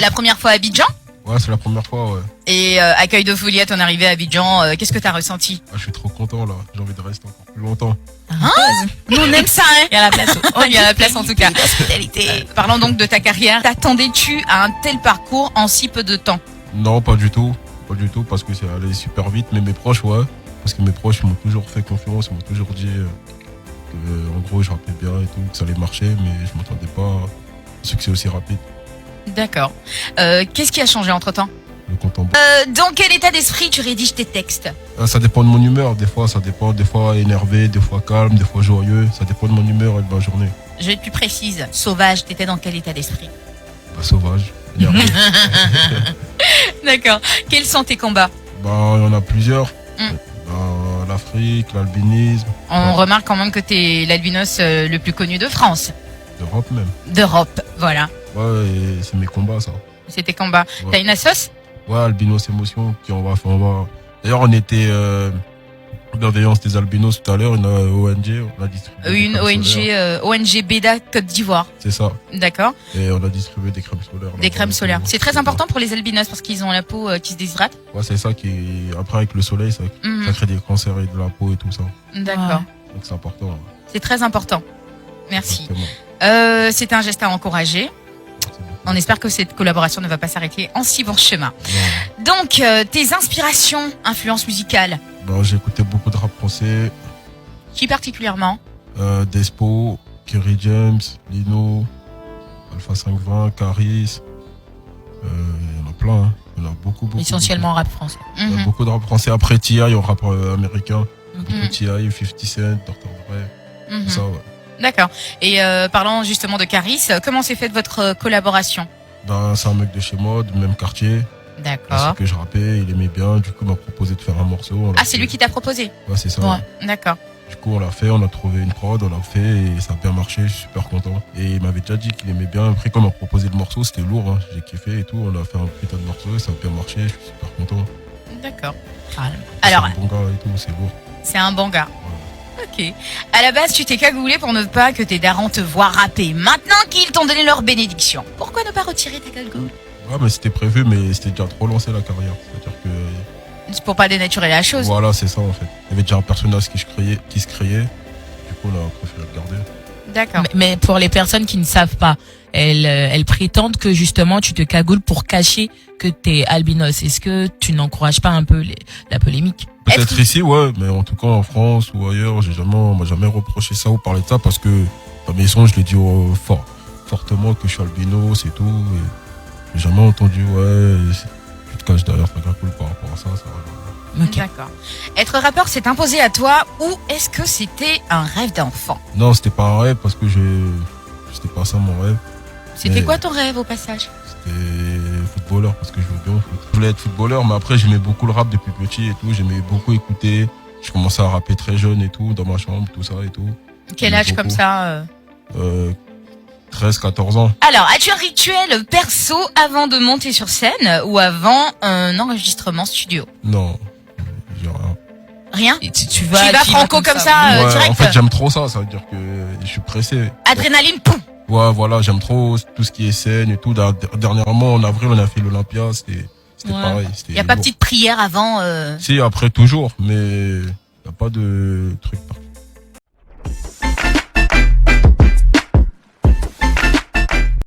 la première fois à Abidjan? Ouais, c'est la première fois, ouais. Et accueil de folie à ton arrivée à Abidjan, qu'est-ce que t'as ressenti? Ah, je suis trop content là, j'ai envie de rester encore plus longtemps. Nous on aime ça, hein. Il y a la place. Il y a la place en tout cas. Parlons donc de ta carrière. T'attendais-tu à un tel parcours en si peu de temps? Non, pas du tout. Pas du tout, parce que c'est allé super vite, mais mes proches, ouais. Parce que mes proches m'ont toujours fait confiance, ils m'ont toujours dit que, en gros, je rappais bien et tout, que ça allait marcher, mais je m'attendais pas à un succès aussi rapide. D'accord. Qu'est-ce qui a changé entre-temps? Le compte en banque. Dans quel état d'esprit tu rédiges tes textes? Ça dépend de mon humeur, des fois, ça dépend, des fois énervé, des fois calme, des fois joyeux, ça dépend de mon humeur et de ma journée. Je vais être plus précise. Sauvage, t'étais dans quel état d'esprit? Sauvage, énervé. D'accord. Quels sont tes combats? Il y en a plusieurs. L'Afrique, l'albinisme. On remarque quand même que t'es l'albinos le plus connu de France. D'Europe même. D'Europe, voilà. Ouais, et c'est mes combats, ça. C'est tes combats. Ouais. T'as une assoce? Ouais, Albinos Émotion, qui on va. D'ailleurs, on était bienveillance des albinos tout à l'heure, une ONG, on a distribué. Une ONG, ONG BEDA Côte d'Ivoire. C'est ça. D'accord. Et on a distribué des crèmes solaires. Des crèmes solaires. C'est très important pour les albinos parce qu'ils ont la peau qui se déshydrate. Ouais, c'est ça qui. Après, avec le soleil, ça crée des cancers et de la peau et tout ça. D'accord. Donc c'est important. Ouais. C'est très important. Merci. C'est un geste à encourager. On espère que cette collaboration ne va pas s'arrêter en si bon chemin. Ouais. Donc, tes inspirations, influences musicales? J'ai écouté beaucoup de rap français. Qui particulièrement? Despo, Kerry James, Lino, Alpha 520, Caris. Il y en a plein. Hein. Il y en a beaucoup. Essentiellement rap français. Il y a beaucoup de rap français. Après T.I., il y a rap américain. Beaucoup T.I., 50 Cent, Dr. Dre. Tout ça, ouais. D'accord. Et parlant justement de Caris, comment s'est faite votre collaboration? C'est un mec de chez moi, du même quartier. D'accord. C'est que je rappais, il aimait bien. Du coup, il m'a proposé de faire un morceau. C'est lui qui t'a proposé? Ouais, c'est ça. Ouais. D'accord. Du coup, on l'a fait, on a trouvé une prod, on l'a fait et ça a bien marché, je suis super content. Et il m'avait déjà dit qu'il aimait bien. Après, quand on m'a proposé le morceau, c'était lourd, hein. J'ai kiffé et tout. On a fait un putain de morceau et ça a bien marché, je suis super content. D'accord. Alors, c'est un bon gars et tout, c'est lourd. C'est un bon gars. Ok. À la base, tu t'es cagoulé pour ne pas que tes darons te voient rapper. Maintenant qu'ils t'ont donné leur bénédiction, pourquoi ne pas retirer ta cagoule? Ouais, mais c'était prévu, mais c'était déjà trop lancé la carrière. C'est-à-dire que. C'est pour pas dénaturer la chose. Voilà, c'est ça en fait. Il y avait déjà un personnage qui se créait. Du coup, on a préféré le garder. D'accord. Mais pour les personnes qui ne savent pas, elles prétendent que justement tu te cagoules pour cacher que t'es albinos. Est-ce que tu n'encourages pas un peu la polémique? Peut-être ici, ouais, mais en tout cas en France ou ailleurs, on m'a jamais reproché ça ou parlé de ça parce que dans mes sons, je l'ai dit fortement que je suis albino, c'est tout. Et j'ai jamais entendu, ouais, tu te caches derrière ta cagoule par rapport à ça. Okay. D'accord. Être rappeur s'est imposé à toi ou est-ce que c'était un rêve d'enfant? Non, c'était pas un rêve parce que c'était pas ça mon rêve. C'était quoi ton rêve au passage? C'était footballeur parce que je jouais bien au foot. Je voulais être footballeur, mais après j'aimais beaucoup le rap depuis petit et tout. J'aimais beaucoup écouter. Je commençais à rapper très jeune et tout, dans ma chambre, tout ça et tout. Quel âge comme ça 13, 14 ans. Alors, as-tu un rituel perso avant de monter sur scène ou avant un enregistrement studio? Non, j'ai rien. Rien? Tu vas franco comme ça, direct? En fait, j'aime trop ça. Ça veut dire que je suis pressé. Adrénaline, poum! Ouais, voilà, j'aime trop tout ce qui est scène et tout. Dernièrement, en avril, on a fait l'Olympia. C'était pareil. Il n'y a pas petite prière avant Si, après, toujours. Mais il n'y a pas de truc particulier.